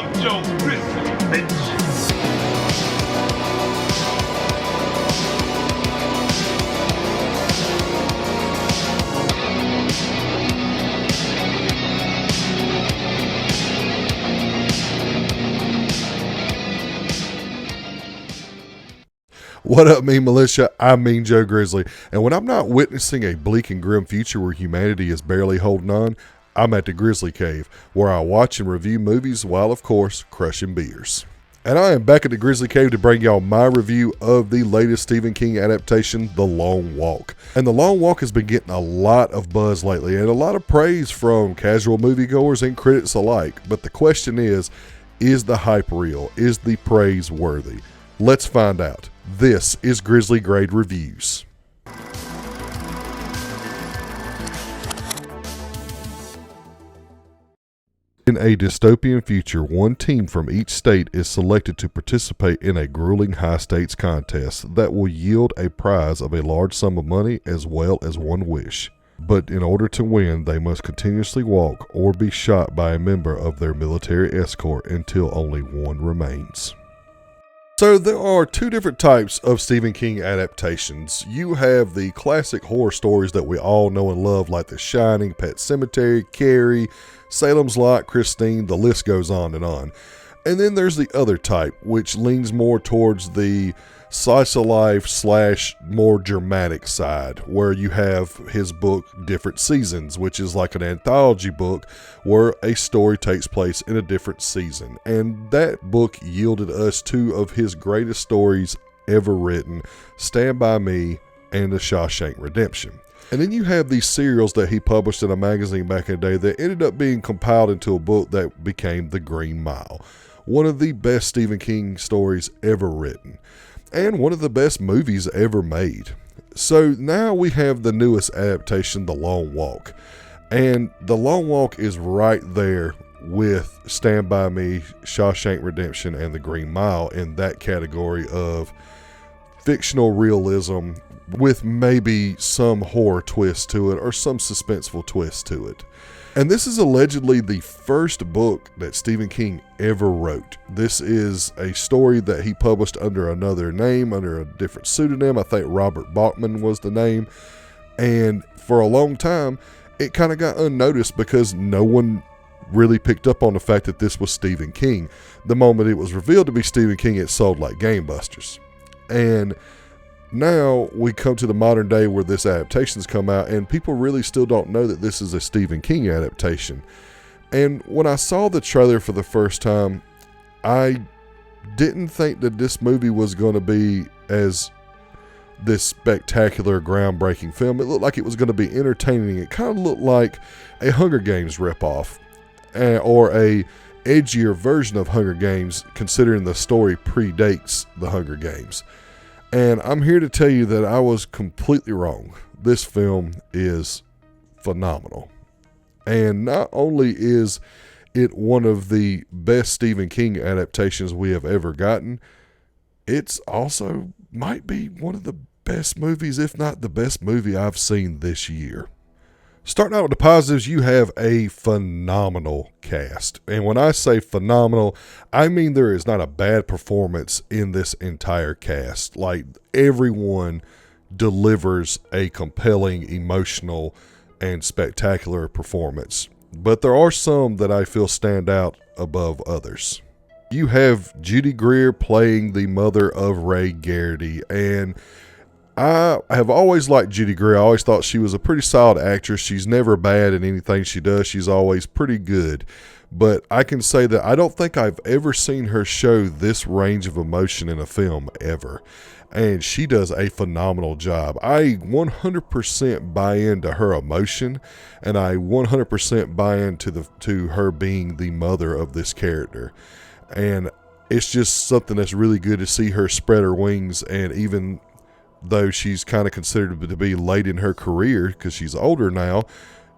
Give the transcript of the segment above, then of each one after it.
I'm Joe Grizzly, bitch. What up, Militia? I mean Joe Grizzly. And when I'm not witnessing a bleak and grim future where humanity is barely holding on, I'm at the Grizzly Cave, where I watch and review movies while, of course, crushing beers. And I am back at the Grizzly Cave to bring y'all my review of the latest Stephen King adaptation, The Long Walk. And The Long Walk has been getting a lot of buzz lately and a lot of praise from casual moviegoers and critics alike. But the question is the hype real? Is the praise worthy? Let's find out. This is Grizzly Grade Reviews. In a dystopian future, one team from each state is selected to participate in a grueling high-stakes contest that will yield a prize of a large sum of money as well as one wish. But in order to win, they must continuously walk or be shot by a member of their military escort until only one remains. So there are two different types of Stephen King adaptations. You have the classic horror stories that we all know and love, like The Shining, Pet Sematary, Carrie, Salem's Lot, Christine, the list goes on and on. And then there's the other type, which leans more towards the slice of life / more dramatic side, where you have his book Different Seasons, which is like an anthology book where a story takes place in a different season. And that book yielded us two of his greatest stories ever written, Stand By Me and The Shawshank Redemption. And then you have these serials that he published in a magazine back in the day that ended up being compiled into a book that became The Green Mile. One of the best Stephen King stories ever written, and one of the best movies ever made. So now we have the newest adaptation, The Long Walk. And The Long Walk is right there with Stand By Me, Shawshank Redemption, and The Green Mile in that category of fictional realism with maybe some horror twist to it or some suspenseful twist to it. And this is allegedly the first book that Stephen King ever wrote. This is a story that he published under another name, under a different pseudonym. I think Robert Bachman was the name. And for a long time, it kind of got unnoticed because no one really picked up on the fact that this was Stephen King. The moment it was revealed to be Stephen King, it sold like gangbusters. And now we come to the modern day where this adaptation's come out and people really still don't know that this is a Stephen King adaptation. And when I saw the trailer for the first time, I didn't think that this movie was going to be as this spectacular, groundbreaking film. It looked like it was going to be entertaining. It kind of looked like a Hunger Games ripoff, or a edgier version of Hunger Games, considering the story predates the Hunger Games. And I'm here to tell you that I was completely wrong. This film is phenomenal. And not only is it one of the best Stephen King adaptations we have ever gotten, it's also might be one of the best movies, if not the best movie I've seen this year. Starting out with the positives, you have a phenomenal cast. And when I say phenomenal, I mean there is not a bad performance in this entire cast. Like, everyone delivers a compelling, emotional, and spectacular performance. But there are some that I feel stand out above others. You have Judy Greer playing the mother of Ray Garrity, and I have always liked Judy Greer. I always thought she was a pretty solid actress. She's never bad in anything she does. She's always pretty good. But I can say that I don't think I've ever seen her show this range of emotion in a film ever. And she does a phenomenal job. I 100% buy into her emotion, and I 100% buy into her being the mother of this character. And it's just something that's really good to see her spread her wings, and even though she's kind of considered to be late in her career because she's older now,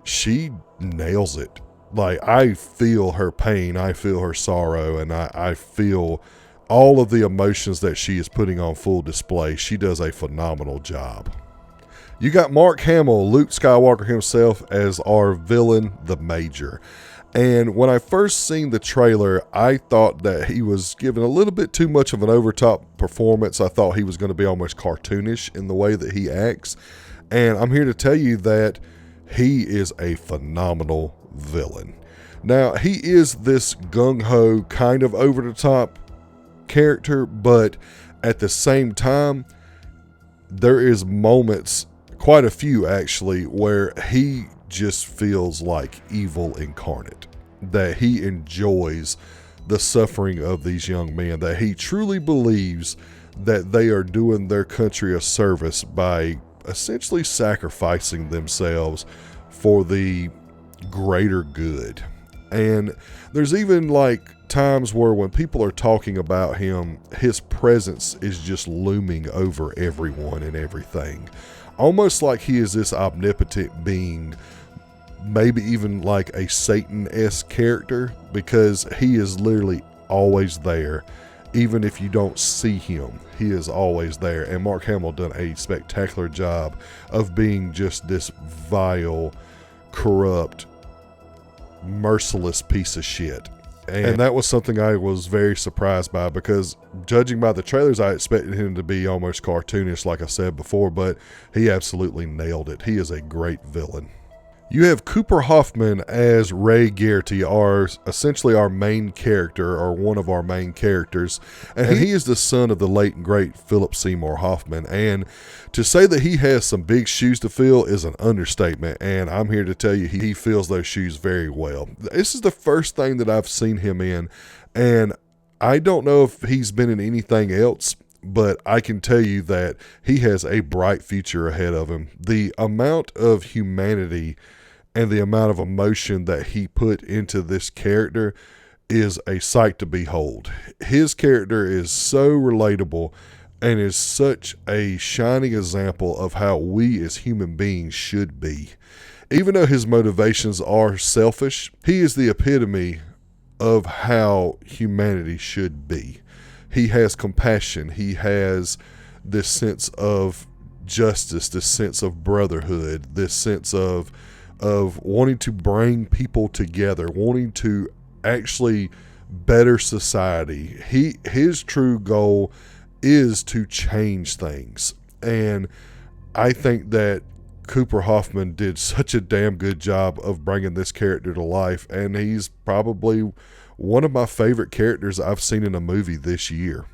she nails it. Like, I feel her pain, I feel her sorrow, and I feel all of the emotions that she is putting on full display. She does a phenomenal job. You got Mark Hamill, Luke Skywalker himself, as our villain, the Major. And when I first seen the trailer, I thought that he was given a little bit too much of an overtop performance. I thought he was going to be almost cartoonish in the way that he acts. And I'm here to tell you that he is a phenomenal villain. Now, he is this gung-ho, kind of over-the-top character, but at the same time, there is moments, quite a few actually, where he just feels like evil incarnate, that he enjoys the suffering of these young men, that he truly believes that they are doing their country a service by essentially sacrificing themselves for the greater good. And there's even like times where when people are talking about him, his presence is just looming over everyone and everything. Almost like he is this omnipotent being, maybe even like a Satan-esque character, because he is literally always there. Even if you don't see him, he is always there. And Mark Hamill done a spectacular job of being just this vile, corrupt, merciless piece of shit. And that was something I was very surprised by, because judging by the trailers, I expected him to be almost cartoonish, like I said before, but he absolutely nailed it. He is a great villain. You have Cooper Hoffman as Ray Garrity, essentially our main character, or one of our main characters. And he is the son of the late and great Philip Seymour Hoffman. And to say that he has some big shoes to fill is an understatement. And I'm here to tell you he fills those shoes very well. This is the first thing that I've seen him in. And I don't know if he's been in anything else, but I can tell you that he has a bright future ahead of him. The amount of humanity and the amount of emotion that he put into this character is a sight to behold. His character is so relatable and is such a shining example of how we as human beings should be. Even though his motivations are selfish, he is the epitome of how humanity should be. He has compassion. He has this sense of justice, this sense of brotherhood, this sense of wanting to bring people together, wanting to actually better society. His true goal is to change things. And I think that Cooper Hoffman did such a damn good job of bringing this character to life, and he's probably one of my favorite characters I've seen in a movie this year.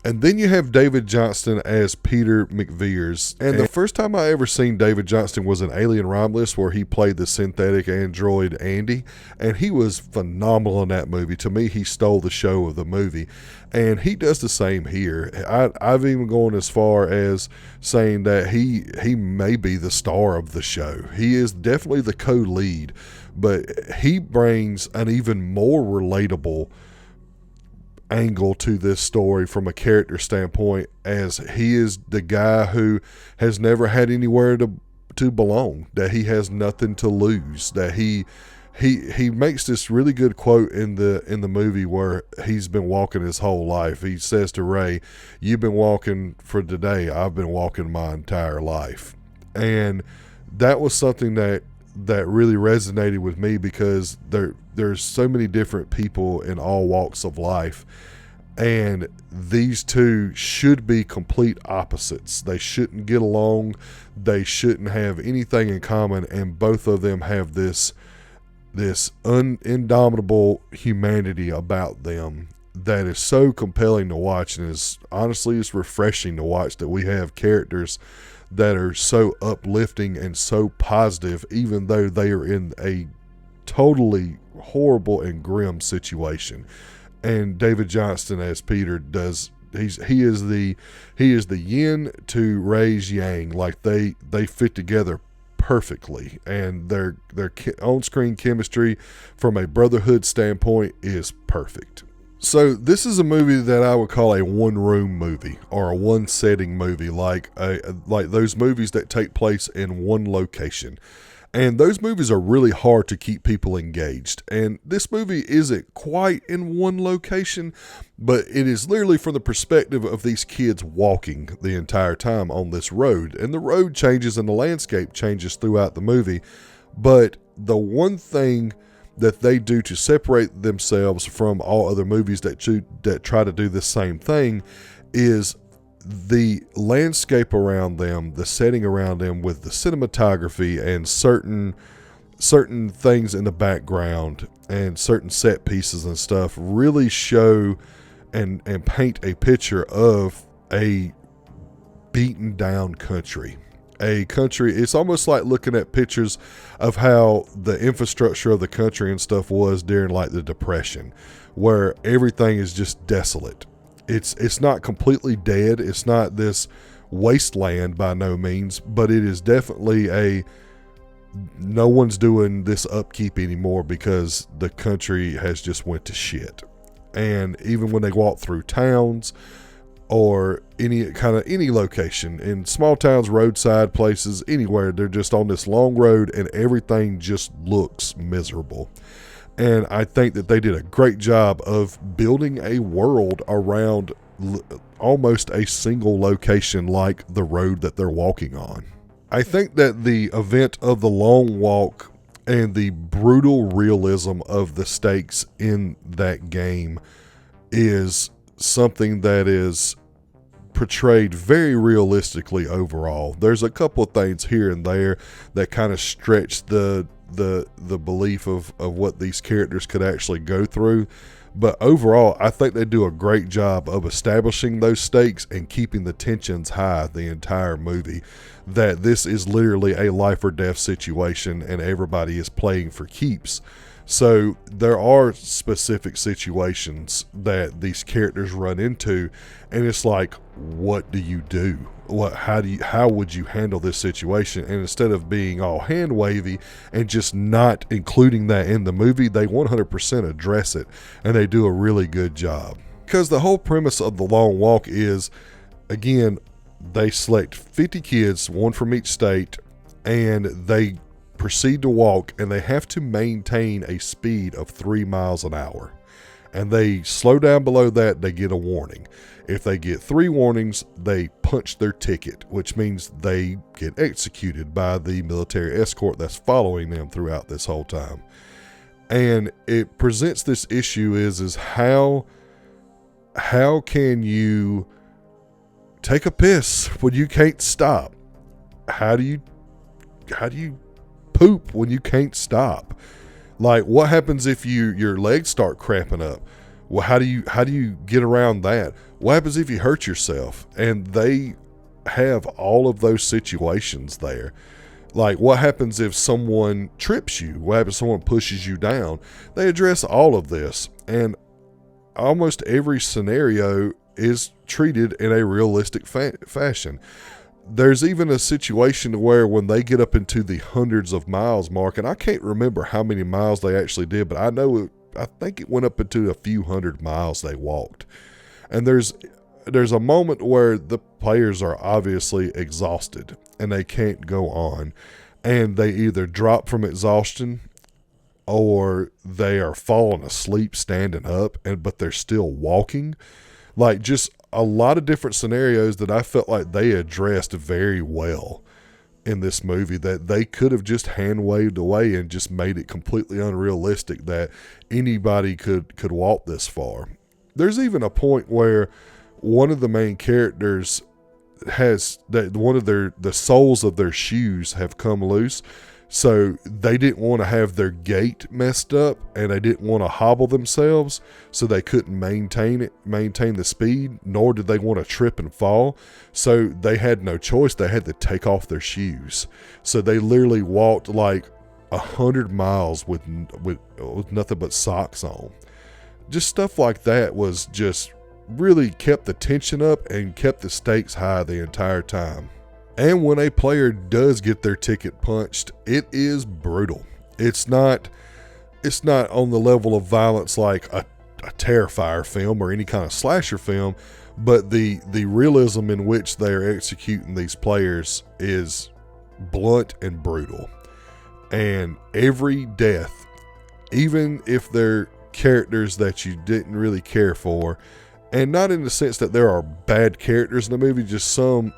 And then you have David Johnston as Peter McVeers. And the first time I ever seen David Johnston was in Alien Romulus, where he played the synthetic android Andy. And he was phenomenal in that movie. To me, he stole the show of the movie. And he does the same here. I've even gone as far as saying that he may be the star of the show. He is definitely the co-lead. But he brings an even more relatable angle to this story from a character standpoint, as he is the guy who has never had anywhere to belong, that he has nothing to lose, that he makes this really good quote in the movie where he's been walking his whole life. He says to Ray, "You've been walking for today, I've been walking my entire life." And that was something that really resonated with me, because there's so many different people in all walks of life, and these two should be complete opposites. They shouldn't get along, they shouldn't have anything in common, and both of them have this indomitable humanity about them that is so compelling to watch, and it's refreshing to watch that we have characters that are so uplifting and so positive, even though they are in a totally horrible and grim situation. And David Johnston as Peter he is the yin to Ray's yang. Like they fit together perfectly, and their on-screen chemistry from a brotherhood standpoint is perfect. So this is a movie that I would call a one-room movie, or a one-setting movie, like those movies that take place in one location. And those movies are really hard to keep people engaged. And this movie isn't quite in one location, but it is literally from the perspective of these kids walking the entire time on this road. And the road changes and the landscape changes throughout the movie. But the one thing that they do to separate themselves from all other movies that try to do the same thing is the landscape around them, the setting around them with the cinematography and certain things in the background and certain set pieces and stuff really show and paint a picture of a beaten down country. A country, it's almost like looking at pictures of how the infrastructure of the country and stuff was during like the Depression, where everything is just desolate. It's not completely dead. It's not this wasteland by no means, but it is definitely no one's doing this upkeep anymore because the country has just went to shit. And even when they walk through towns or any location, in small towns, roadside places, anywhere, they're just on this long road and everything just looks miserable. And I think that they did a great job of building a world around almost a single location like the road that they're walking on. I think that the event of the long walk and the brutal realism of the stakes in that game is something that is portrayed very realistically overall. There's a couple of things here and there that kind of stretch the belief of what these characters could actually go through, but overall I think they do a great job of establishing those stakes and keeping the tensions high the entire movie, that this is literally a life or death situation and everybody is playing for keeps. So there are specific situations that these characters run into, and it's like, what do you do? How would you handle this situation? And instead of being all hand wavy and just not including that in the movie, they 100% address it, and they do a really good job. Because the whole premise of the long walk is, again, they select 50 kids, one from each state, and they proceed to walk, and they have to maintain a speed of 3 miles an hour. And they slow down below that, they get a warning. If they get 3 warnings, they punch their ticket, which means they get executed by the military escort that's following them throughout this whole time. And it presents this issue is how can you take a piss when you can't stop? How do you poop when you can't stop? Like, what happens if your legs start cramping up? Well, how do you get around that? What happens if you hurt yourself? And they have all of those situations there. Like, what happens if someone trips you? What happens if someone pushes you down? They address all of this, and almost every scenario is treated in a realistic fashion. There's even a situation where when they get up into the hundreds of miles mark, and I can't remember how many miles they actually did, but I think it went up into a few hundred miles they walked. And there's a moment where the players are obviously exhausted and they can't go on, and they either drop from exhaustion or they are falling asleep standing up, but they're still walking. Like, just a lot of different scenarios that I felt like they addressed very well in this movie, that they could have just hand waved away and just made it completely unrealistic that anybody could walk this far. There's even a point where one of the main characters has that one of the soles of their shoes have come loose. So they didn't want to have their gait messed up, and they didn't want to hobble themselves, so they couldn't maintain the speed, nor did they want to trip and fall. So they had no choice. They had to take off their shoes. So they literally walked like 100 miles with nothing but socks on. Just stuff like that was just really kept the tension up and kept the stakes high the entire time. And when a player does get their ticket punched, it is brutal. It's not on the level of violence like a Terrifier film or any kind of slasher film, but the realism in which they are executing these players is blunt and brutal. And every death, even if they're characters that you didn't really care for, and not in the sense that there are bad characters in the movie, just some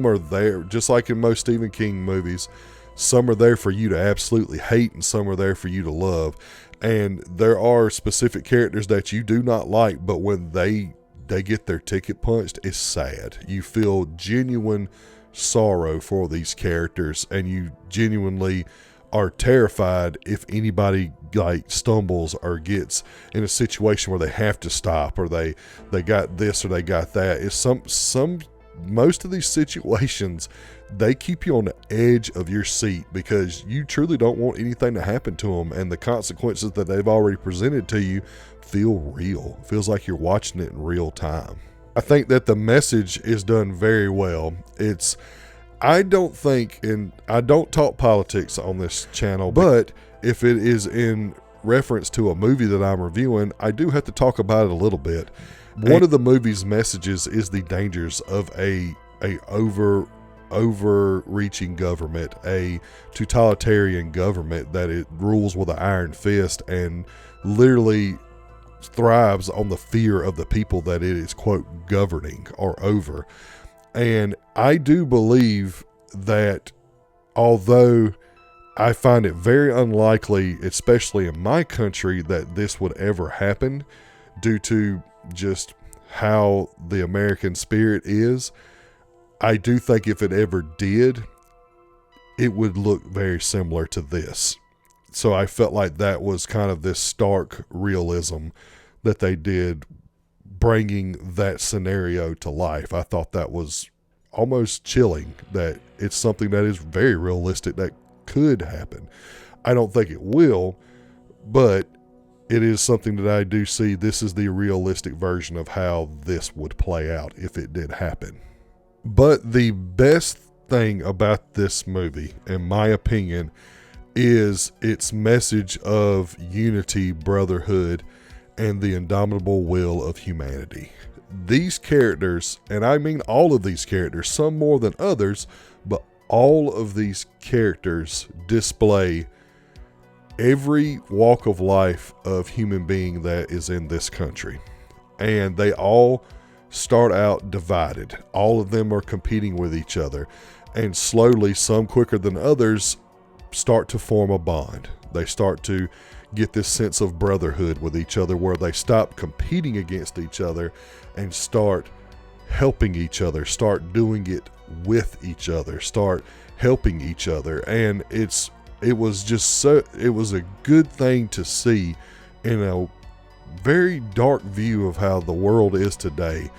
are there, just like in most Stephen King movies, Some are there for you to absolutely hate, and some are there for you to love. And there are specific characters that you do not like, but when they get their ticket punched, it's sad. You feel genuine sorrow for these characters, and you genuinely are terrified if anybody like stumbles or gets in a situation where they have to stop, or they got this or they got that. It's most of these situations, they keep you on the edge of your seat because you truly don't want anything to happen to them, and the consequences that they've already presented to you feel real. It feels like you're watching it in real time. I think that the message is done very well. I don't think, and I don't talk politics on this channel, but if it is in reference to a movie that I'm reviewing, I do have to talk about it a little bit. One of the movie's messages is the dangers of a overreaching government, a totalitarian government that it rules with an iron fist and literally thrives on the fear of the people that it is, quote, governing or over. And I do believe that, although I find it very unlikely, especially in my country, that this would ever happen due to just how the American spirit is, I do think if it ever did, it would look very similar to this. So I felt like that was kind of this stark realism that they did, bringing that scenario to life. I thought that was almost chilling, that it's something that is very realistic that could happen. I don't think it will, but it is something that I do see. This is the realistic version of how this would play out if it did happen. But the best thing about this movie, in my opinion, is its message of unity, brotherhood, and the indomitable will of humanity. These characters, and I mean all of these characters, some more than others, but all of these characters display every walk of life of human being that is in this country. And they all start out divided. All of them are competing with each other. And slowly, some quicker than others, start to form a bond. They start to get this sense of brotherhood with each other, where they stop competing against each other and start helping each other, start doing it with each other, start helping each other. And it was a good thing to see in a very dark view of how the world is today,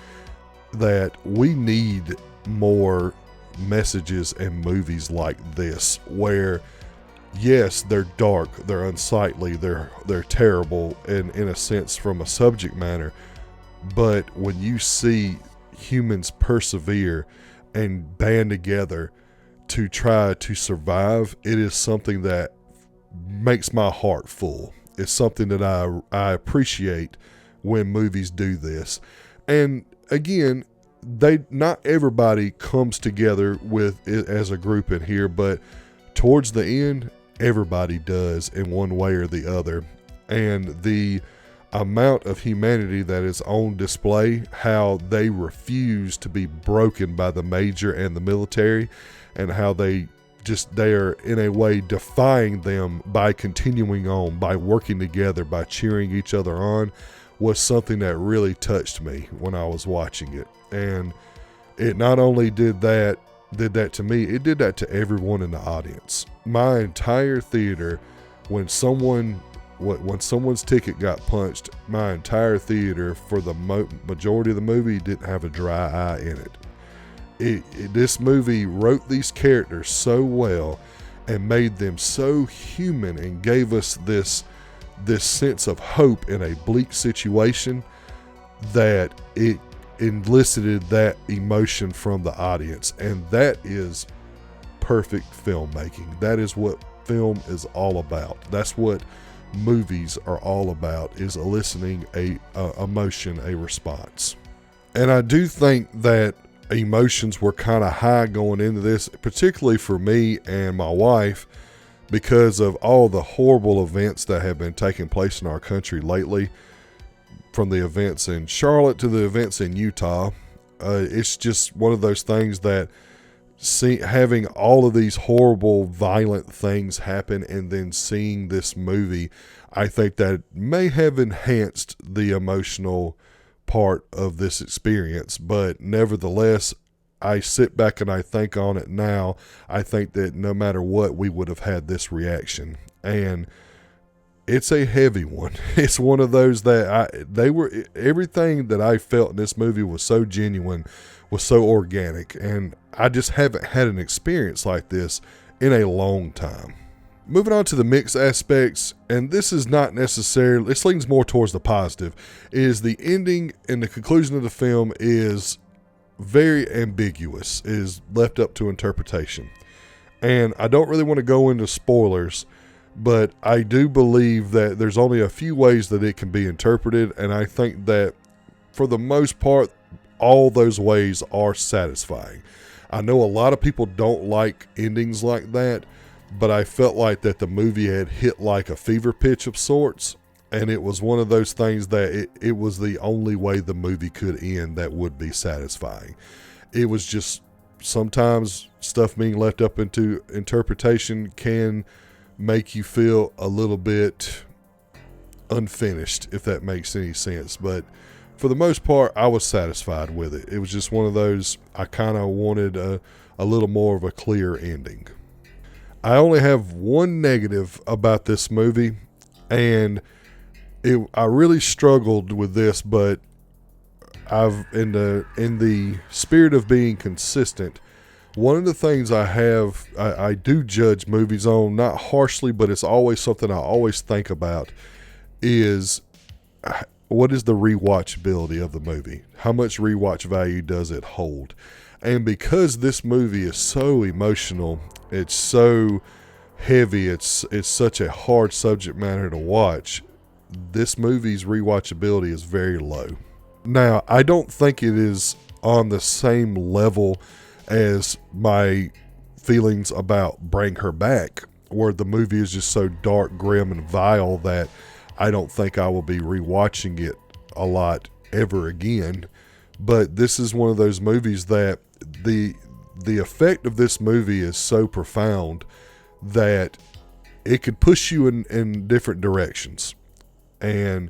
that we need more messages and movies like this, where yes, they're dark, they're unsightly, they're terrible, and in a sense from a subject matter, but when you see humans persevere and band together to try to survive, it is something that makes my heart full. It's something that I appreciate when movies do this. And again, not everybody comes together with it as a group in here, but towards the end, everybody does in one way or the other. And the amount of humanity that is on display, how they refuse to be broken by the major and the military, and how they are in a way defying them by continuing on, by working together, by cheering each other on, was something that really touched me when I was watching it. And it not only did that to me, it did that to everyone in the audience. My entire theater, when someone's ticket got punched, my entire theater for the majority of the movie didn't have a dry eye in it. This movie wrote these characters so well and made them so human and gave us this sense of hope in a bleak situation, that it elicited that emotion from the audience. And that is perfect filmmaking. That is what film is all about. That's what movies are all about, is eliciting a emotion, a response. And I do think that emotions were kind of high going into this, particularly for me and my wife, because of all the horrible events that have been taking place in our country lately, from the events in Charlotte to the events in Utah. It's just one of those things that having all of these horrible, violent things happen and then seeing this movie, I think that may have enhanced the emotional part of this experience. But nevertheless, I sit back and I think on it now. I think that no matter what, we would have had this reaction. And it's a heavy one. It's one of those that everything that I felt in this movie was so genuine, was so organic, and I just haven't had an experience like this in a long time. Moving on to the mixed aspects, and this is not necessarily, this leans more towards the positive, is the ending and the conclusion of the film is very ambiguous, is left up to interpretation. And I don't really want to go into spoilers, but I do believe that there's only a few ways that it can be interpreted, and I think that for the most part, all those ways are satisfying. I know a lot of people don't like endings like that, but I felt like that the movie had hit like a fever pitch of sorts, and it was one of those things that it was the only way the movie could end that would be satisfying. It was just, sometimes stuff being left up into interpretation can make you feel a little bit unfinished, if that makes any sense. But for the most part, I was satisfied with it. It was just one of those, I kind of wanted a little more of a clear ending. I only have one negative about this movie, and I really struggled with this, but I've in the spirit of being consistent, one of the things I do judge movies on, not harshly, but it's always something I always think about, is what is the rewatchability of the movie? How much rewatch value does it hold? And because this movie is so emotional, it's so heavy, it's such a hard subject matter to watch, this movie's rewatchability is very low. Now, I don't think it is on the same level as my feelings about Bring Her Back, where the movie is just so dark, grim, and vile that I don't think I will be rewatching it a lot ever again. But this is one of those movies that the effect of this movie is so profound that it could push you in different directions. And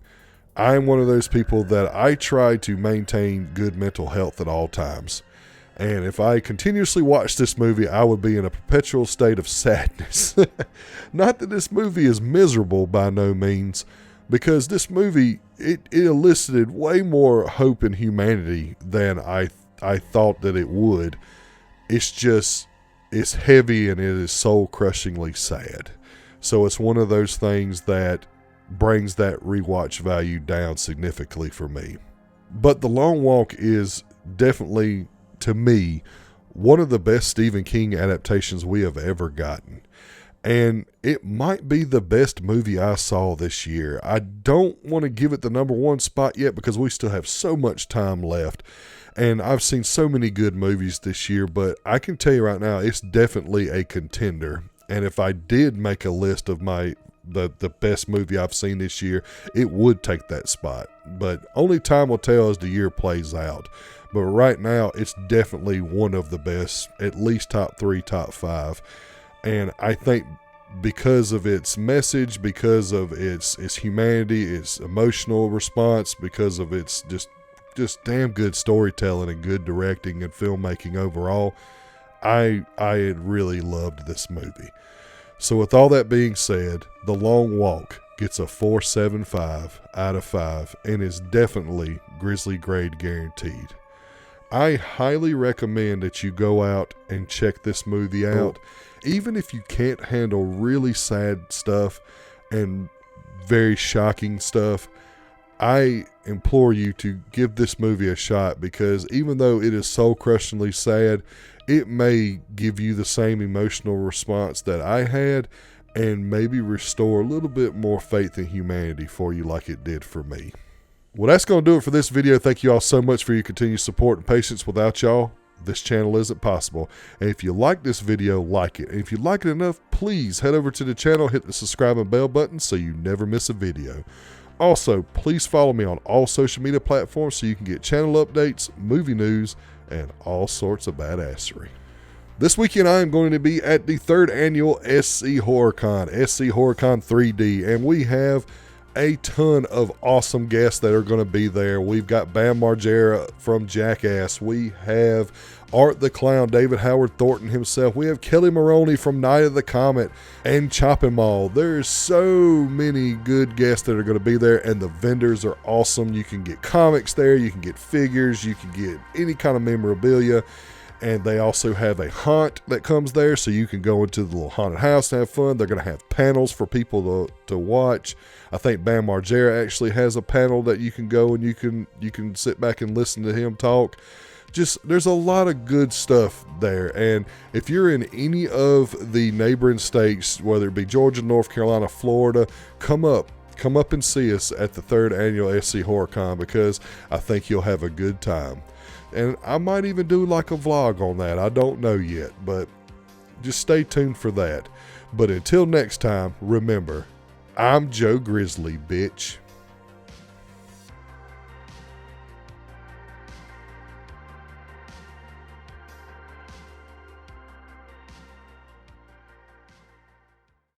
I'm one of those people that I try to maintain good mental health at all times. And if I continuously watch this movie, I would be in a perpetual state of sadness. Not that this movie is miserable by no means, because this movie, it elicited way more hope in humanity than I thought that it would. It's heavy and it is soul-crushingly sad. So it's one of those things that brings that rewatch value down significantly for me. But The Long Walk is definitely, to me, one of the best Stephen King adaptations we have ever gotten. And it might be the best movie I saw this year. I don't want to give it the number one spot yet because we still have so much time left. And I've seen so many good movies this year, but I can tell you right now, it's definitely a contender. And if I did make a list of the best movie I've seen this year, it would take that spot. But only time will tell as the year plays out. But right now, it's definitely one of the best, at least top 3, top 5. And I think because of its message, because of its humanity, its emotional response, because of its just damn good storytelling and good directing and filmmaking overall, I had really loved this movie. So with all that being said, The Long Walk gets a 4.75 out of 5 and is definitely Grizzly grade guaranteed. I highly recommend that you go out and check this movie out. Even if you can't handle really sad stuff and very shocking stuff, I implore you to give this movie a shot, because even though it is soul-crushingly sad, it may give you the same emotional response that I had and maybe restore a little bit more faith in humanity for you like it did for me. Well, that's going to do it for this video. Thank you all so much for your continued support and patience. Without y'all, this channel isn't possible. And if you like this video, like it. And if you like it enough, please head over to the channel, hit the subscribe and bell button so you never miss a video. Also, please follow me on all social media platforms so you can get channel updates, movie news, and all sorts of badassery. This weekend I am going to be at the 3rd annual SC HorrorCon, SC HorrorCon 3D, and we have a ton of awesome guests that are going to be there. We've got Bam Margera from Jackass. We have Art the Clown, David Howard Thornton himself. We have Kelly Maroney from Night of the Comet and Chopping Mall. There's so many good guests that are going to be there, and the vendors are awesome. You can get comics there, you can get figures, you can get any kind of memorabilia. And they also have a haunt that comes there, so you can go into the little haunted house and have fun. They're going to have panels for people to watch. I think Bam Margera actually has a panel that you can go and you can sit back and listen to him talk. Just, there's a lot of good stuff there. And if you're in any of the neighboring states, whether it be Georgia, North Carolina, Florida, come up and see us at the 3rd annual SC HorrorCon, because I think you'll have a good time. And I might even do like a vlog on that. I don't know yet, but just stay tuned for that. But until next time, remember, I'm Joe Grizzly, bitch.